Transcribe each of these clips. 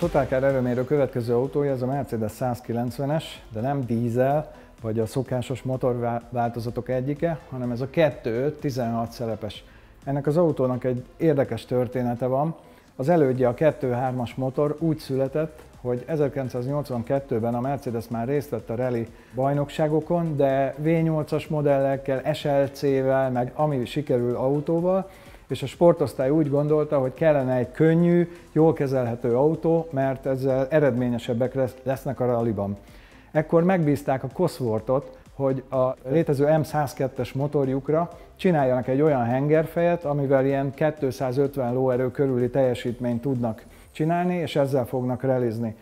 Totalcar erőmérő következő autója, ez a Mercedes 190-es, de nem dízel, vagy a szokásos motorváltozatok egyike, hanem ez a 2.5 16 szerepes. Ennek az autónak egy érdekes története van. Az elődje, a 2.3-as motor úgy született, hogy 1982-ben a Mercedes már részt vett a rally bajnokságokon, de V8-as modellekkel, SLC-vel, meg ami sikerül autóval, és a sportosztály úgy gondolta, hogy kellene egy könnyű, jól kezelhető autó, mert ezzel eredményesebbek lesznek a rallyban. Ekkor megbízták a Cosworthot, hogy a létező M102-es motorjukra csináljanak egy olyan hengerfejet, amivel ilyen 250 lóerő körüli teljesítményt tudnak csinálni, és ezzel fognak rallizni.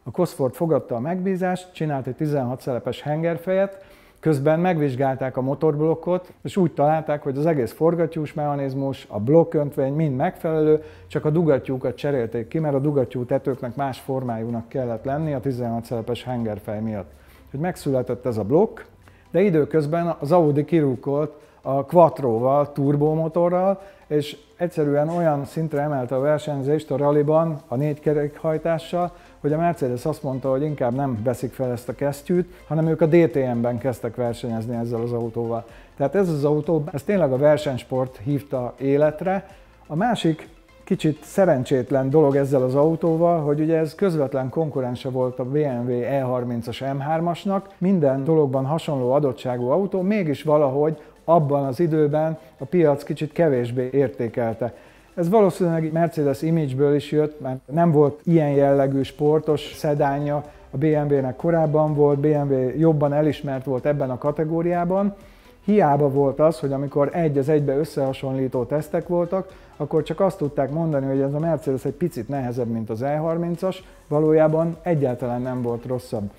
A Cosworth fogadta a megbízást, csinált egy 16 szerepes hengerfejet, közben megvizsgálták a motorblokkot, és úgy találták, hogy az egész forgattyús mechanizmus, a blokköntvény mind megfelelő, csak a dugattyúkat cserélték ki, mert a dugattyú tetőknek más formájúnak kellett lenni a 16 szerepes hengerfej miatt. Hogy megszületett ez a blokk, de időközben az Audi kirúkolt a Quattro-val, turbomotorral, és egyszerűen olyan szintre emelte a versenyzést a rallyban a 4 kerékhajtással, hogy a Mercedes azt mondta, hogy inkább nem veszik fel ezt a kesztyűt, hanem ők a DTM-ben kezdtek versenyezni ezzel az autóval. Tehát ez az autó, ez tényleg a versenysport hívta életre. A másik kicsit szerencsétlen dolog ezzel az autóval, hogy ugye ez közvetlen konkurense volt a BMW E30-as M3-asnak, minden dologban hasonló adottságú autó, mégis valahogy abban az időben a piac kicsit kevésbé értékelte. Ez valószínűleg Mercedes image-ből is jött, mert nem volt ilyen jellegű sportos szedánja, a BMW-nek korábban volt, BMW jobban elismert volt ebben a kategóriában. Hiába volt az, hogy amikor egy az egybe összehasonlító tesztek voltak, akkor csak azt tudták mondani, hogy ez a Mercedes egy picit nehezebb, mint az E30-as, valójában egyáltalán nem volt rosszabb.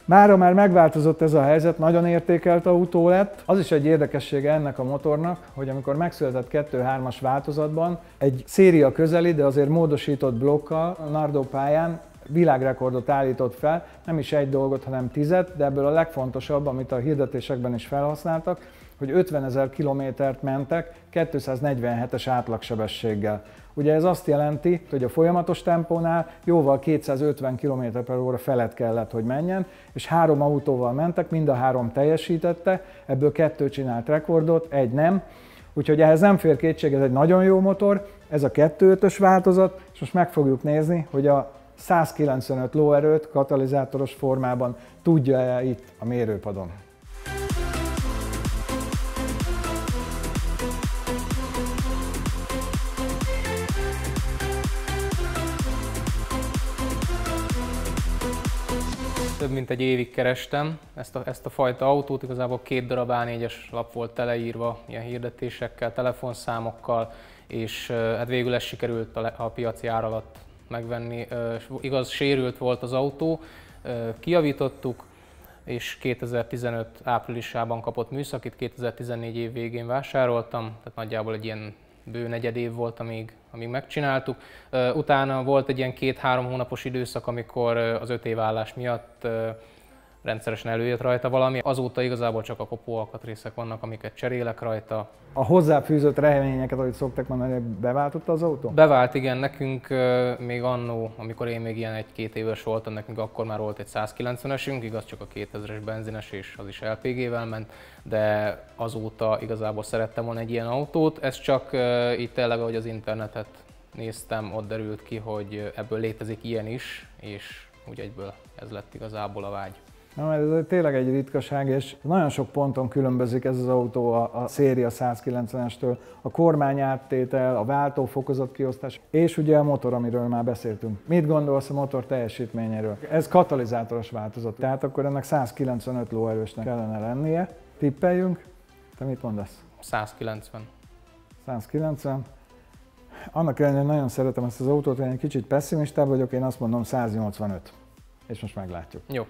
Mára már megváltozott ez a helyzet, nagyon értékelt autó lett. Az is egy érdekessége ennek a motornak, hogy amikor megszületett 2.3-as változatban, egy széria közeli, de azért módosított blokkal a Nardò pályán világrekordot állított fel, nem is egy dolgot, hanem 10-et, de ebből a legfontosabb, amit a hirdetésekben is felhasználtak, hogy 50 000 kilométert mentek 247-es átlagsebességgel. Ugye ez azt jelenti, hogy a folyamatos tempónál jóval 250 km/h felett kellett, hogy menjen, és 3 autóval mentek, mind a 3 teljesítette, ebből 2 csinált rekordot, 1 nem. Úgyhogy ehhez nem fér kétség, ez egy nagyon jó motor, ez a 2.5-ös változat, és most meg fogjuk nézni, hogy a 195 lóerőt katalizátoros formában tudja-e itt a mérőpadon. Több mint egy évig kerestem ezt a fajta autót, igazából 2 darab A4-es lap volt teleírva ilyen hirdetésekkel, telefonszámokkal, és hát végül ez sikerült a piaci ár alatt megvenni. Igaz, sérült volt az autó, kijavítottuk, és 2015 áprilisában kapott műszakit, 2014 év végén vásároltam, tehát nagyjából egy ilyen bő negyed év volt, amíg megcsináltuk. Utána volt egy ilyen 2-3 hónapos időszak, amikor az 5 év állás miatt rendszeresen előjött rajta valami. Azóta igazából csak a kopóalkatrészek vannak, amiket cserélek rajta. A hozzáfűzött reményeket, ahogy szoktak mondani, beváltotta az autó? Bevált, igen. Nekünk még annó, amikor én még ilyen 1-2 éves voltam, nekünk akkor már volt egy 190-esünk, igaz csak a 2000-es benzines, és az is LPG-vel ment, de azóta igazából szerettem volna egy ilyen autót. Ez csak itt tényleg, ahogy az internetet néztem, ott derült ki, hogy ebből létezik ilyen is, és úgy egyből ez lett igazából a vágy. Na, ez tényleg egy ritkaság, és nagyon sok ponton különbözik ez az autó a széria 190-estől. A kormány áttétel, a váltófokozat kiosztás, és ugye a motor, amiről már beszéltünk. Mit gondolsz a motor teljesítményéről? Ez katalizátoros változat, tehát akkor ennek 195 lóerősnek kellene lennie. Tippeljünk. Te mit mondasz? 190. 190. Annak ellenére nagyon szeretem ezt az autót, én egy kicsit pessimistább vagyok, én azt mondom 185. És most meglátjuk. Jó.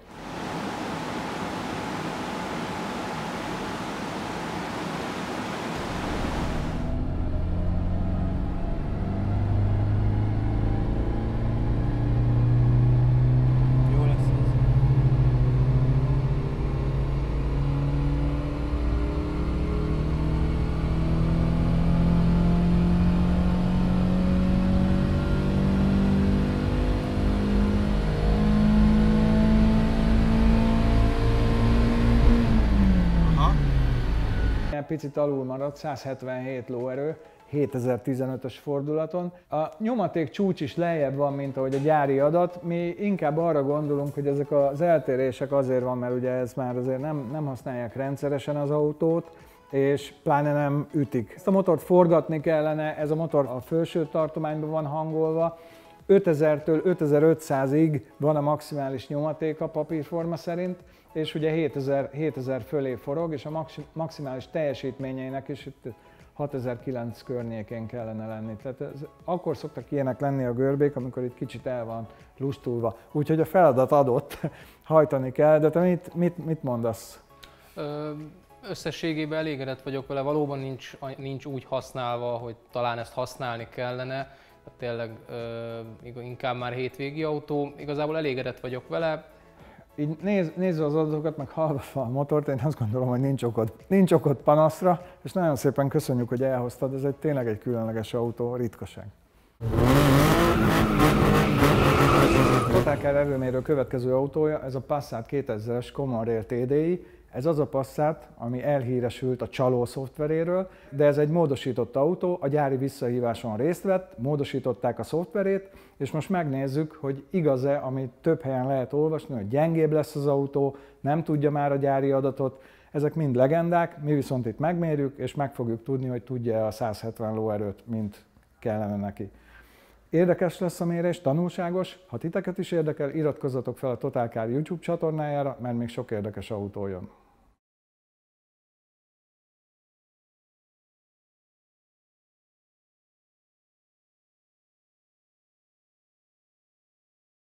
picit alul maradt, 177 lóerő, 7015-ös fordulaton. A nyomaték csúcs is lejjebb van, mint ahogy a gyári adat. Mi inkább arra gondolunk, hogy ezek az eltérések azért van, mert ugye ez már azért nem használják rendszeresen az autót, és pláne nem ütik. Ezt a motort forgatni kellene, ez a motor a felső tartományban van hangolva, 5000-től 5500-ig van a maximális nyomaték a papírforma szerint, és ugye 7000 fölé forog, és a maximális teljesítményeinek is 6009 környékén kellene lenni. Tehát akkor szoktak ilyenek lenni a görbék, amikor itt kicsit el van lustulva. Úgyhogy a feladat adott, hajtani kell, de te mit mondasz? Összességében elégedett vagyok vele, valóban nincs úgy használva, hogy talán ezt használni kellene. Tényleg inkább már hétvégi autó, igazából elégedett vagyok vele. Így nézve az adatokat, meg hallgatva a motort, én azt gondolom, hogy nincs okod panaszra, és nagyon szépen köszönjük, hogy elhoztad, ez tényleg egy különleges autó, ritkaság. Total Car erőmérő következő autója, ez a Passat 2000-es Common Rail TDI. Ez az a Passat, ami elhíresült a csaló szoftveréről, de ez egy módosított autó, a gyári visszahíváson részt vett, módosították a szoftverét, és most megnézzük, hogy igaz-e, amit több helyen lehet olvasni, hogy gyengébb lesz az autó, nem tudja már a gyári adatot. Ezek mind legendák, mi viszont itt megmérjük, és meg fogjuk tudni, hogy tudja a 170 lóerőt, mint kellene neki. Érdekes lesz a mérés, tanulságos. Ha titeket is érdekel, iratkozzatok fel a Total Car YouTube csatornájára, mert még sok érdekes autó jön.